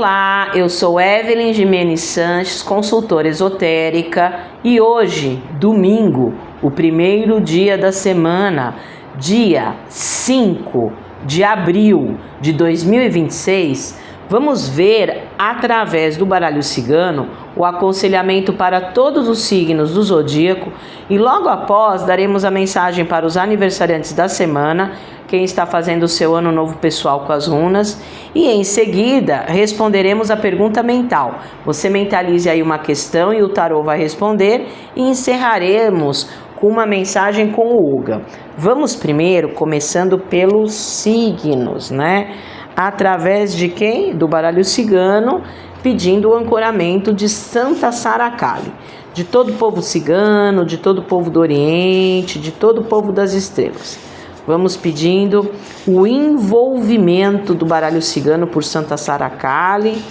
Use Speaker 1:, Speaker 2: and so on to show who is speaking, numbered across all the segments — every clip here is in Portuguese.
Speaker 1: Olá, eu sou Evelyn Gimenez Sanches, consultora esotérica, e hoje, domingo, o primeiro dia da semana, dia 5 de abril de 2026, vamos ver, através do baralho cigano, o aconselhamento para todos os signos do zodíaco e logo após daremos a mensagem para os aniversariantes da semana, quem está fazendo o seu ano novo pessoal com as runas, e em seguida responderemos a pergunta mental. Você mentalize aí uma questão e o tarô vai responder e encerraremos com uma mensagem com o Uga. Vamos primeiro começando pelos signos, né? Através de quem? Do baralho cigano, pedindo o ancoramento de Santa Sara Kali, de todo o povo cigano, de todo o povo do Oriente, de todo o povo das estrelas. Vamos pedindo o envolvimento do baralho cigano por Santa Sara Kali,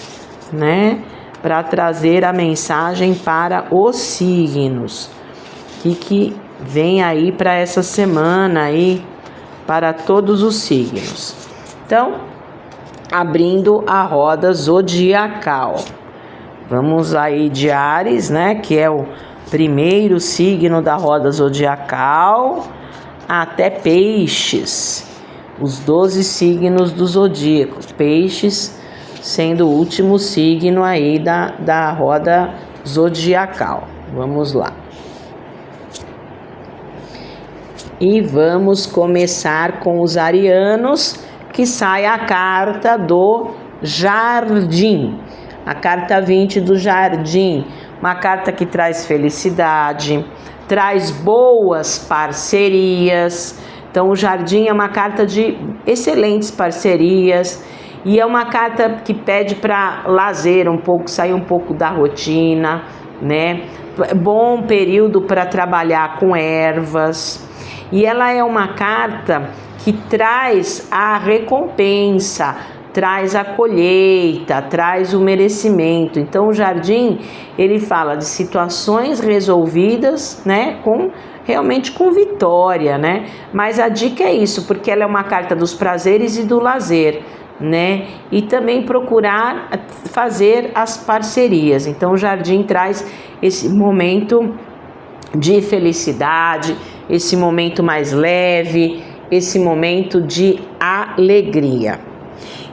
Speaker 1: né? Para trazer a mensagem para os signos. O que vem aí para essa semana aí, para todos os signos. Então, abrindo a roda zodiacal. Vamos aí de Áries, né? Que é o primeiro signo da roda zodiacal, até Peixes. Os 12 signos do zodíaco. Peixes sendo o último signo aí da roda zodiacal. Vamos lá. E vamos começar com os arianos, que sai a carta do Jardim, a carta 20 do Jardim, uma carta que traz felicidade, traz boas parcerias. Então o Jardim é uma carta de excelentes parcerias e é uma carta que pede para lazer um pouco, sair um pouco da rotina, né? Bom período para trabalhar com ervas. E ela é uma carta que traz a recompensa, traz a colheita, traz o merecimento. Então o Jardim, ele fala de situações resolvidas, né, realmente com vitória, né? Mas a dica é isso, porque ela é uma carta dos prazeres e do lazer, né? E também procurar fazer as parcerias. Então o Jardim traz esse momento de felicidade, esse momento mais leve, esse momento de alegria.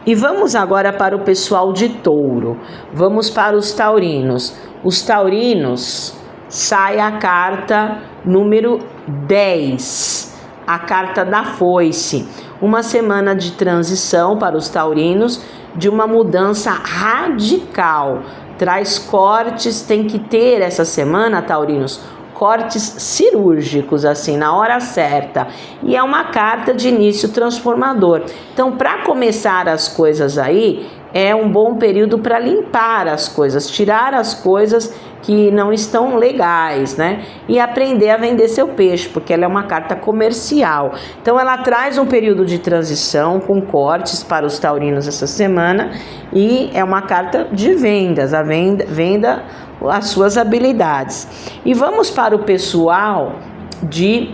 Speaker 1: E vamos agora para o pessoal de Touro. Vamos para os taurinos. Os taurinos, sai a carta número 10, a carta da foice. Uma semana de transição para os taurinos, de uma mudança radical. Traz cortes, tem que ter essa semana, taurinos, cortes cirúrgicos, assim, na hora certa. E é uma carta de início transformador. Então, para começar as coisas aí, é um bom período para limpar as coisas, tirar as coisas que não estão legais, né? E aprender a vender seu peixe, porque ela é uma carta comercial. Então, ela traz um período de transição com cortes para os taurinos essa semana e é uma carta de vendas, a venda as suas habilidades. E vamos para o pessoal de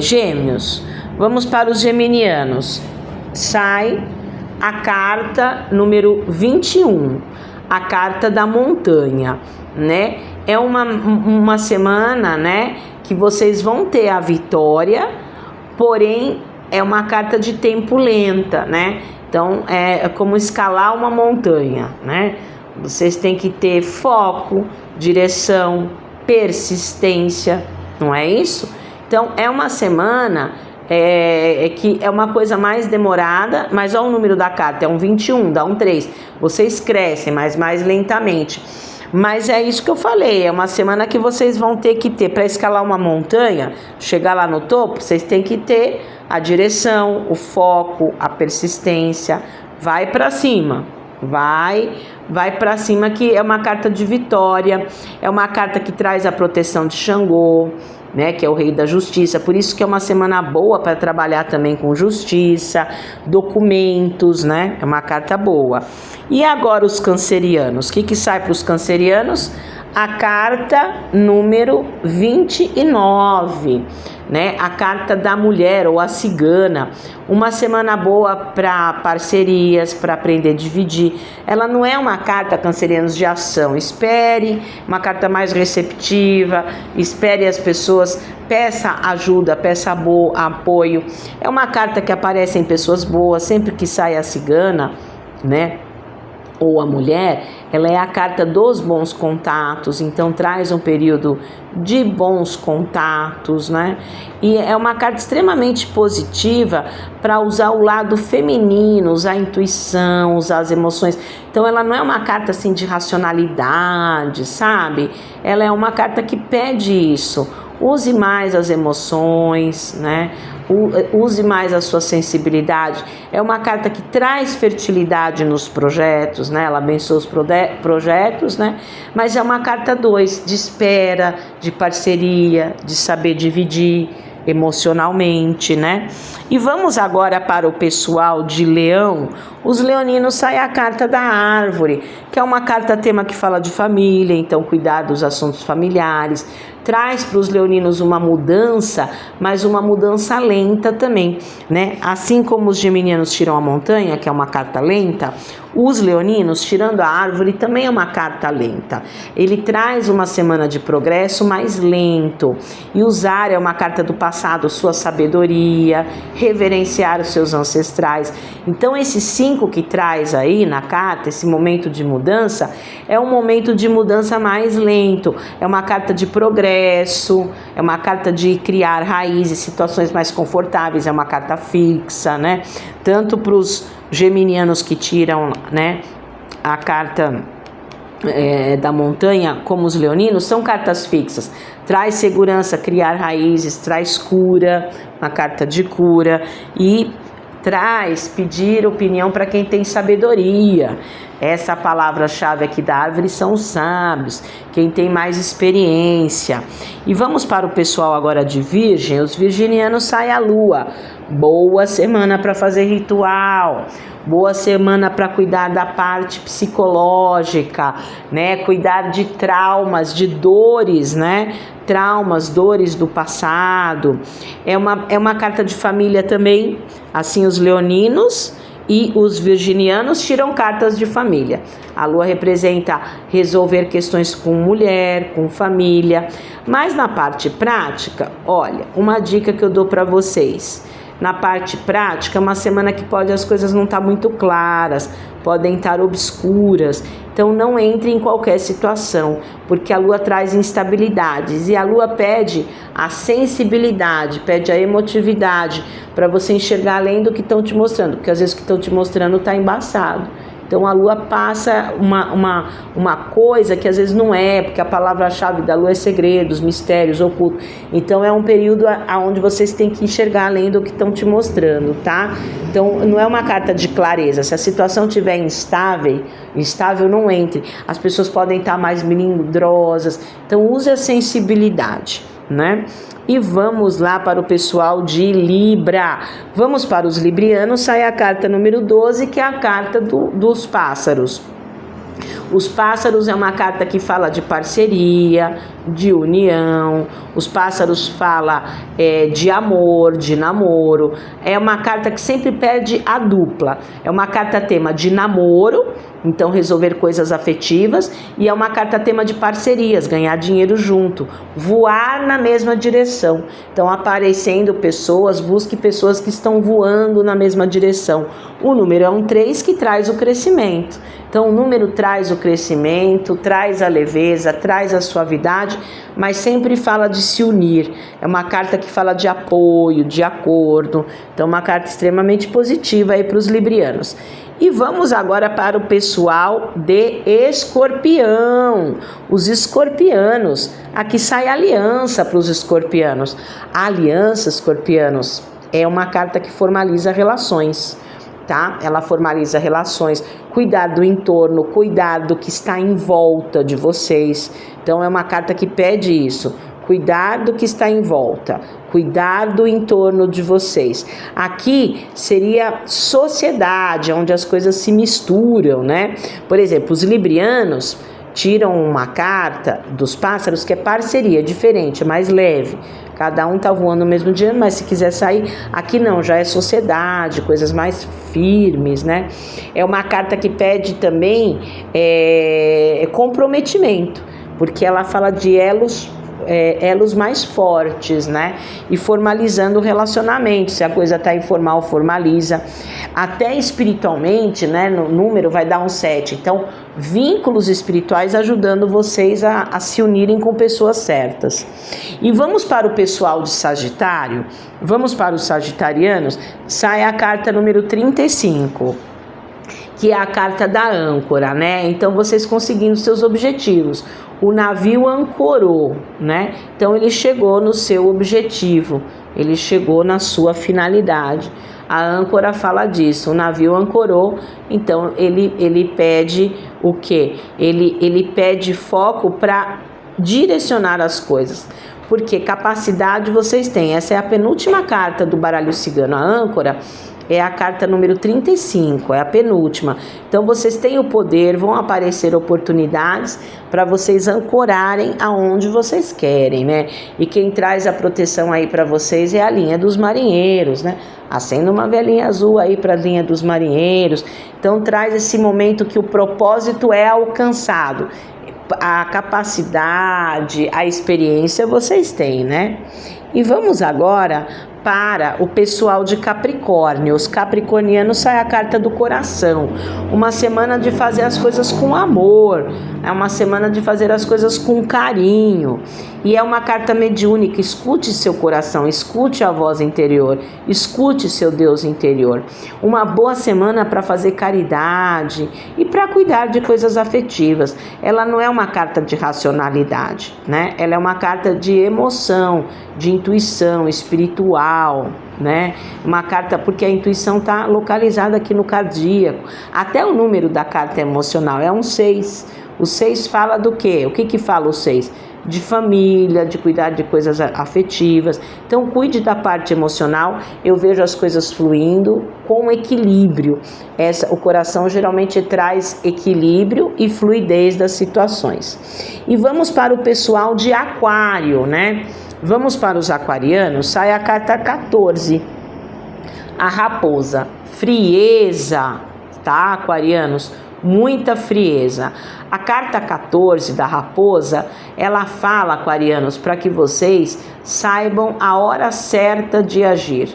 Speaker 1: Gêmeos. Vamos para os geminianos. Sai a carta número 21, a carta da montanha, né? É uma semana, né, que vocês vão ter a vitória, porém é uma carta de tempo lenta, né? Então é como escalar uma montanha, né? Vocês têm que ter foco, direção, persistência, não é isso? Então, é uma semana que é uma coisa mais demorada, mas olha o número da carta, é um 21, dá um 3. Vocês crescem, mas mais lentamente. Mas é isso que eu falei, é uma semana que vocês vão ter que ter, para escalar uma montanha, chegar lá no topo, vocês têm que ter a direção, o foco, a persistência. Vai para cima. Vai para cima, que é uma carta de vitória, é uma carta que traz a proteção de Xangô, né, que é o rei da justiça. Por isso que é uma semana boa para trabalhar também com justiça, documentos, né? É uma carta boa. E agora os cancerianos, o que sai para os cancerianos? a carta número 29, né? A carta da mulher ou a cigana. Uma semana boa para parcerias, para aprender a dividir. Ela não é uma carta, cancerianos, de ação. Espere, uma carta mais receptiva, espere as pessoas, peça ajuda, peça apoio. É uma carta que aparece em pessoas boas, sempre que sai a cigana, né? Ou a mulher, ela é a carta dos bons contatos, então traz um período de bons contatos, né? E é uma carta extremamente positiva para usar o lado feminino, usar a intuição, usar as emoções. Então ela não é uma carta assim de racionalidade, sabe? Ela é uma carta que pede isso. Use mais as emoções, né? Use mais a sua sensibilidade. É uma carta que traz fertilidade nos projetos, né? Ela abençoa os projetos, né? Mas é uma carta 2, de espera, de parceria, de saber dividir emocionalmente, né? E vamos agora para o pessoal de Leão. Os leoninos, sai a carta da árvore, que é uma carta tema que fala de família, então cuidar dos assuntos familiares. Traz para os leoninos uma mudança, mas uma mudança lenta também, né? Assim como os geminianos tiram a montanha, que é uma carta lenta, os leoninos, tirando a árvore, também é uma carta lenta. Ele traz uma semana de progresso mais lento. E usar é uma carta do passado, sua sabedoria, reverenciar os seus ancestrais. Então, esses 5 que traz aí na carta, esse momento de mudança, é um momento de mudança mais lento. É uma carta de progresso, é uma carta de criar raízes, situações mais confortáveis, é uma carta fixa, né? Tanto para os geminianos que tiram, né, a carta da montanha, como os leoninos, são cartas fixas. Traz segurança, criar raízes, traz cura, uma carta de cura, e traz pedir opinião para quem tem sabedoria. Essa palavra-chave aqui da árvore são os sábios, quem tem mais experiência. E vamos para o pessoal agora de Virgem. Os virginianos, sai a lua. Boa semana para fazer ritual. Boa semana para cuidar da parte psicológica, né? Cuidar de traumas, de dores, né? Traumas, dores do passado. É uma carta de família também. Assim, os leoninos e os virginianos tiram cartas de família. A lua representa resolver questões com mulher, com família. Mas na parte prática, olha, uma dica que eu dou para vocês. Na parte prática, é uma semana que as coisas não estar muito claras, podem estar obscuras. Então não entre em qualquer situação, porque a lua traz instabilidades. E a lua pede a sensibilidade, pede a emotividade, para você enxergar além do que estão te mostrando, porque às vezes o que estão te mostrando está embaçado. Então a lua passa uma coisa que às vezes não é, porque a palavra-chave da lua é segredos, mistérios, ocultos. Então é um período onde vocês têm que enxergar além do que estão te mostrando, tá? Então não é uma carta de clareza. Se a situação estiver instável, não entre. As pessoas podem estar mais melindrosas. Então use a sensibilidade, né? E vamos lá para o pessoal de Libra. Vamos para os librianos, sai a carta número 12, que é a carta dos pássaros. Os pássaros é uma carta que fala de parceria, de união. Os pássaros falam de amor, de namoro. É uma carta que sempre pede a dupla. É uma carta tema de namoro, então resolver coisas afetivas, e é uma carta tema de parcerias, ganhar dinheiro junto, voar na mesma direção. Então aparecendo pessoas, busque pessoas que estão voando na mesma direção. O número é um 3, que traz o crescimento. Então o número traz o crescimento, traz a leveza, traz a suavidade, mas sempre fala de se unir. É uma carta que fala de apoio, de acordo. Então uma carta extremamente positiva aí para os librianos. E vamos agora para o pessoal de Escorpião. Os escorpianos, aqui sai a aliança para os escorpianos. A aliança, escorpianos, é uma carta que formaliza relações, tá? Ela formaliza relações, cuidar do entorno, cuidar do que está em volta de vocês. Então é uma carta que pede isso. Cuidar do que está em volta, cuidar do entorno de vocês. Aqui seria sociedade, onde as coisas se misturam, né? Por exemplo, os librianos tiram uma carta dos pássaros que é parceria, diferente, mais leve. Cada um tá voando no mesmo dia, mas se quiser sair, aqui não, já é sociedade, coisas mais firmes, né? É uma carta que pede também comprometimento, porque ela fala de elos mais fortes, né? E formalizando o relacionamento. Se a coisa tá informal, formaliza. Até espiritualmente, né? No número vai dar um 7. Então, vínculos espirituais ajudando vocês a se unirem com pessoas certas. E vamos para o pessoal de Sagitário. Vamos para os sagitarianos. Sai a carta número 35. Que é a carta da âncora, né? Então, vocês conseguindo seus objetivos. O navio ancorou, né? Então, ele chegou no seu objetivo, ele chegou na sua finalidade. A âncora fala disso, o navio ancorou, então ele pede o quê? Ele pede foco para direcionar as coisas. Porque capacidade vocês têm. Essa é a penúltima carta do baralho cigano, a âncora. É a carta número 35, é a penúltima. Então, vocês têm o poder, vão aparecer oportunidades para vocês ancorarem aonde vocês querem, né? E quem traz a proteção aí para vocês é a linha dos marinheiros, né? Acenda uma velinha azul aí para a linha dos marinheiros. Então, traz esse momento que o propósito é alcançado. A capacidade, a experiência vocês têm, né? E vamos agora para o pessoal de Capricórnio. Os capricornianos, sai a carta do coração. Uma semana de fazer as coisas com amor. É uma semana de fazer as coisas com carinho. E é uma carta mediúnica. Escute seu coração, escute a voz interior, escute seu Deus interior. Uma boa semana para fazer caridade e para cuidar de coisas afetivas. Ela não é uma carta de racionalidade, né? Ela é uma carta de emoção, de intuição espiritual, né? Uma carta, porque a intuição está localizada aqui no cardíaco. Até o número da carta emocional é um 6. O 6 fala do quê? O que fala o 6? De família, de cuidar de coisas afetivas. Então, cuide da parte emocional. Eu vejo as coisas fluindo com equilíbrio. O coração geralmente traz equilíbrio e fluidez das situações. E vamos para o pessoal de Aquário, né? Vamos para os aquarianos. Sai a carta 14. A raposa. Frieza, tá, aquarianos? Muita frieza. A carta 14 da raposa, ela fala, aquarianos, para que vocês saibam a hora certa de agir,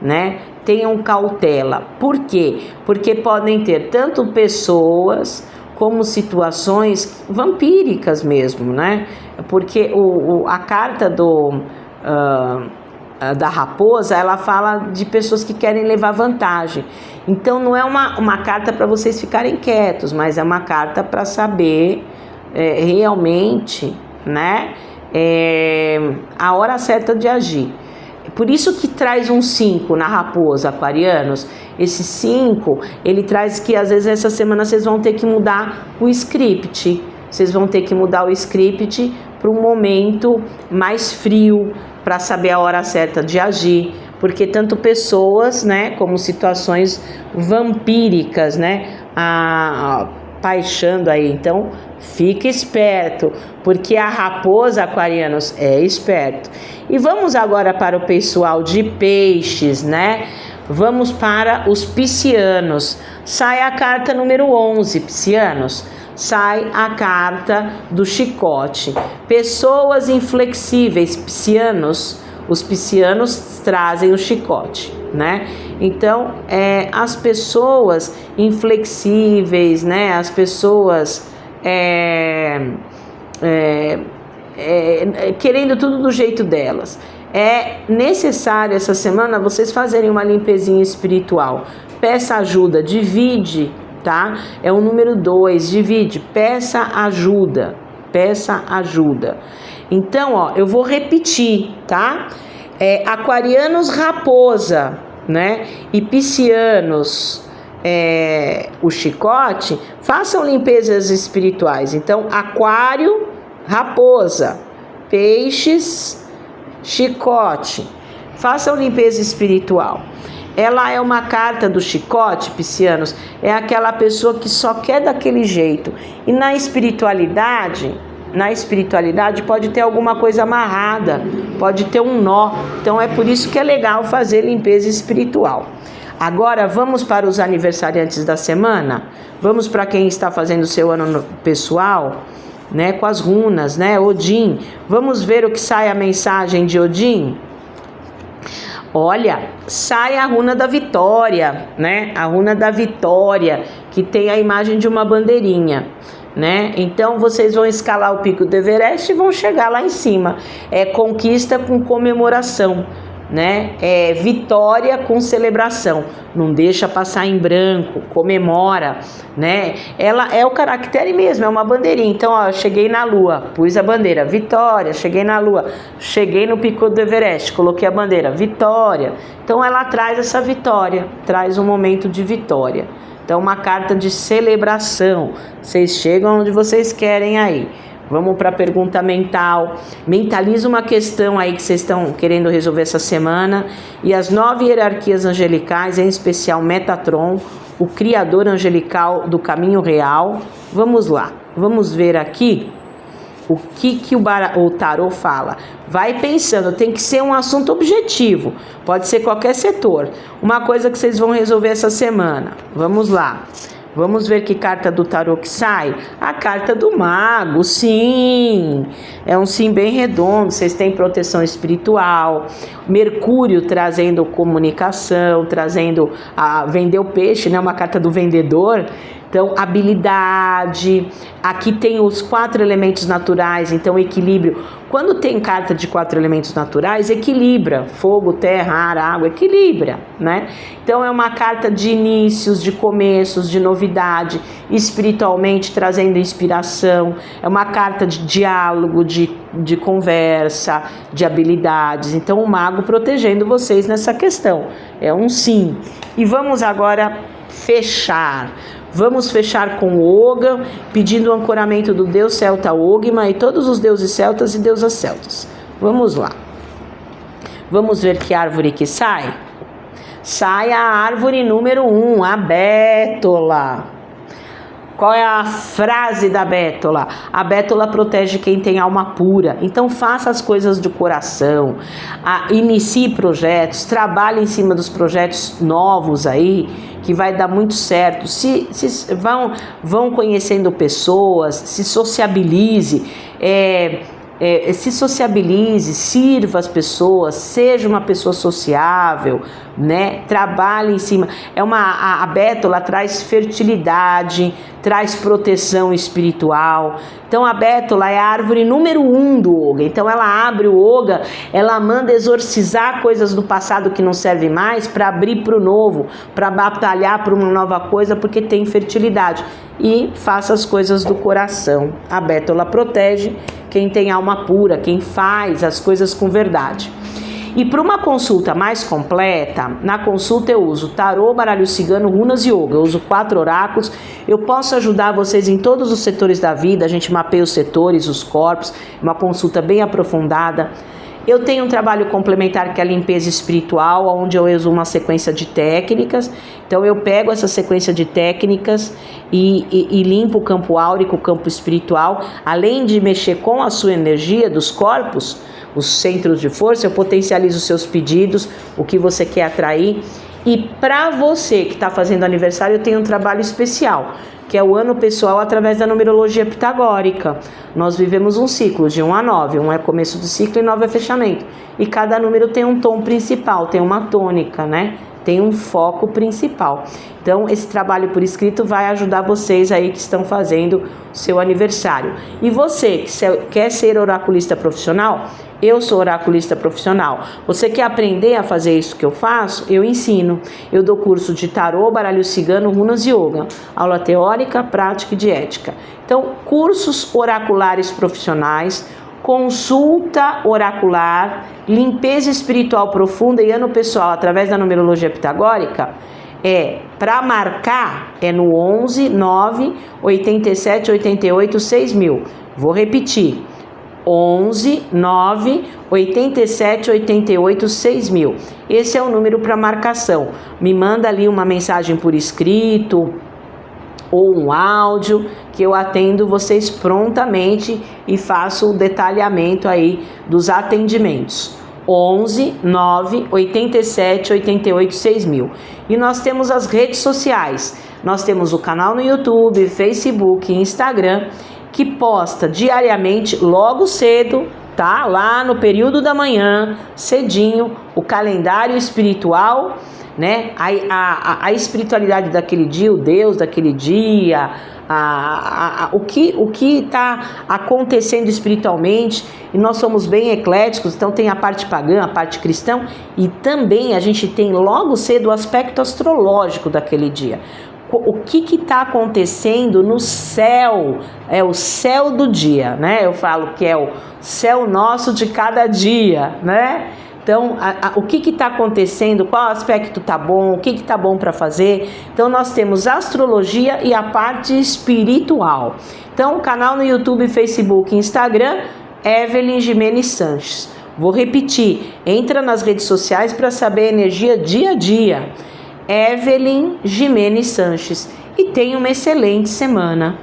Speaker 1: né? Tenham cautela. Por quê? Porque podem ter tanto pessoas como situações vampíricas mesmo, né? Porque a carta da raposa, ela fala de pessoas que querem levar vantagem. Então, não é uma carta para vocês ficarem quietos, mas é uma carta para saber realmente, né, a hora certa de agir. Por isso que traz um 5 na raposa, aquarianos. Esse 5, ele traz que às vezes essa semana vocês vão ter que mudar o script. Vocês vão ter que mudar o script para um momento mais frio, para saber a hora certa de agir, porque tanto pessoas, né, como situações vampíricas, né, paixando aí. Então, fique esperto, porque a raposa, aquarianos, é esperto. E vamos agora para o pessoal de peixes, né? Vamos para os piscianos. Sai a carta número 11, piscianos. Sai a carta do chicote. Pessoas inflexíveis, piscianos. Os piscianos trazem o chicote, né? Então, as pessoas inflexíveis, né? As pessoas querendo tudo do jeito delas. É necessário essa semana vocês fazerem uma limpezinha espiritual. Peça ajuda, divide, tá? É o número 2, divide, peça ajuda, peça ajuda. Então, ó, eu vou repetir, tá? Aquarianos, raposa, né? E piscianos, o chicote, façam limpezas espirituais. Então, aquário, raposa, peixes, chicote, façam limpeza espiritual. ela é uma carta do chicote, piscianos, é aquela pessoa que só quer daquele jeito. E na espiritualidade pode ter alguma coisa amarrada, pode ter um nó. Então é por isso que é legal fazer limpeza espiritual. Agora vamos para os aniversariantes da semana. Vamos para quem está fazendo o seu ano pessoal, né, com as runas, né, Odin. Vamos ver o que sai a mensagem de Odin? Olha, sai a runa da vitória, né? A runa da vitória, que tem a imagem de uma bandeirinha, né? Então vocês vão escalar o pico do Everest e vão chegar lá em cima. É conquista com comemoração, né? É vitória com celebração. Não deixa passar em branco, comemora, né? Ela é o caractere mesmo, é uma bandeirinha. Então, ó, eu cheguei na lua, pus a bandeira, vitória. Cheguei na lua, cheguei no pico do Everest, coloquei a bandeira, vitória. Então ela traz essa vitória, traz um momento de vitória. Então, uma carta de celebração. Vocês chegam onde vocês querem aí. Vamos para a pergunta mental. Mentaliza uma questão aí que vocês estão querendo resolver essa semana. E as 9 hierarquias angelicais, em especial Metatron, o criador angelical do caminho real. Vamos lá. Vamos ver aqui o que o tarô fala. Vai pensando, tem que ser um assunto objetivo. Pode ser qualquer setor. Uma coisa que vocês vão resolver essa semana. Vamos lá. Vamos ver que carta do tarô que sai? A carta do mago, sim. É um sim bem redondo, vocês têm proteção espiritual. Mercúrio trazendo comunicação, trazendo vender o peixe, né? Uma carta do vendedor. Então, habilidade. Aqui tem os 4 elementos naturais, então equilíbrio. Quando tem carta de 4 elementos naturais, equilibra. Fogo, terra, ar, água, equilibra, né? Então, é uma carta de inícios, de começos, de novidade, espiritualmente trazendo inspiração. É uma carta de diálogo, de conversa, de habilidades. Então, o mago protegendo vocês nessa questão. É um sim. E vamos agora fechar. Vamos fechar com o Oga, pedindo o ancoramento do deus celta Ogma e todos os deuses celtas e deusas celtas. Vamos lá. Vamos ver que árvore que sai? Sai a árvore número 1, a bétola. Qual é a frase da bétola? A bétola protege quem tem alma pura. Então faça as coisas do coração, inicie projetos, trabalhe em cima dos projetos novos aí, que vai dar muito certo. Vão conhecendo pessoas, se sociabilize, sirva as pessoas, seja uma pessoa sociável, né? Trabalhe em cima. A bétola traz fertilidade, traz proteção espiritual. Então a bétola é a árvore número 1 do Oga. Então ela abre o Oga, ela manda exorcizar coisas do passado que não servem mais para abrir para o novo, para batalhar para uma nova coisa, porque tem fertilidade. E faça as coisas do coração. A bétola protege quem tem alma pura, quem faz as coisas com verdade. E para uma consulta mais completa, na consulta eu uso tarô, baralho cigano, runas e yoga. Eu uso 4 oráculos. Eu posso ajudar vocês em todos os setores da vida. A gente mapeia os setores, os corpos. Uma consulta bem aprofundada. Eu tenho um trabalho complementar que é a limpeza espiritual, onde eu uso uma sequência de técnicas. Então eu pego essa sequência de técnicas e limpo o campo áurico, o campo espiritual. Além de mexer com a sua energia dos corpos, os centros de força, eu potencializo os seus pedidos, o que você quer atrair. E para você que está fazendo aniversário, eu tenho um trabalho especial, que é o ano pessoal através da numerologia pitagórica. Nós vivemos um ciclo de 1 a 9, 1 é começo do ciclo e 9 é fechamento. E cada número tem um tom principal, tem uma tônica, né? Tem um foco principal. Então, esse trabalho por escrito vai ajudar vocês aí que estão fazendo o seu aniversário. E você que quer ser oraculista profissional, eu sou oraculista profissional. Você quer aprender a fazer isso que eu faço? Eu ensino. Eu dou curso de tarô, baralho cigano, runas e yoga. Aula teórica, prática e de ética. Então, cursos oraculares profissionais, consulta oracular, limpeza espiritual profunda e ano pessoal através da numerologia pitagórica. Para marcar, no 11 9 87 88 6000. Vou repetir. 11 9 87 88 6000. Esse é o número para marcação. Me manda ali uma mensagem por escrito ou um áudio que eu atendo vocês prontamente e faço o detalhamento aí dos atendimentos. 11 9 87 88 6000. E nós temos as redes sociais. Nós temos o canal no YouTube, Facebook, Instagram, que posta diariamente, logo cedo, tá? Lá no período da manhã, cedinho, o calendário espiritual, né? A espiritualidade daquele dia, o Deus daquele dia, o que está acontecendo espiritualmente. E nós somos bem ecléticos, então tem a parte pagã, a parte cristã, e também a gente tem logo cedo o aspecto astrológico daquele dia. O que está acontecendo no céu, é o céu do dia, né? Eu falo que é o céu nosso de cada dia, né? Então, o que está acontecendo, qual aspecto está bom, o que está bom para fazer. Então, nós temos a astrologia e a parte espiritual. Então, canal no YouTube, Facebook e Instagram, Evelyn Gimenez Sanches. Vou repetir, entra nas redes sociais para saber a energia dia a dia. Evelyn Gimenez Sanches. E tenha uma excelente semana.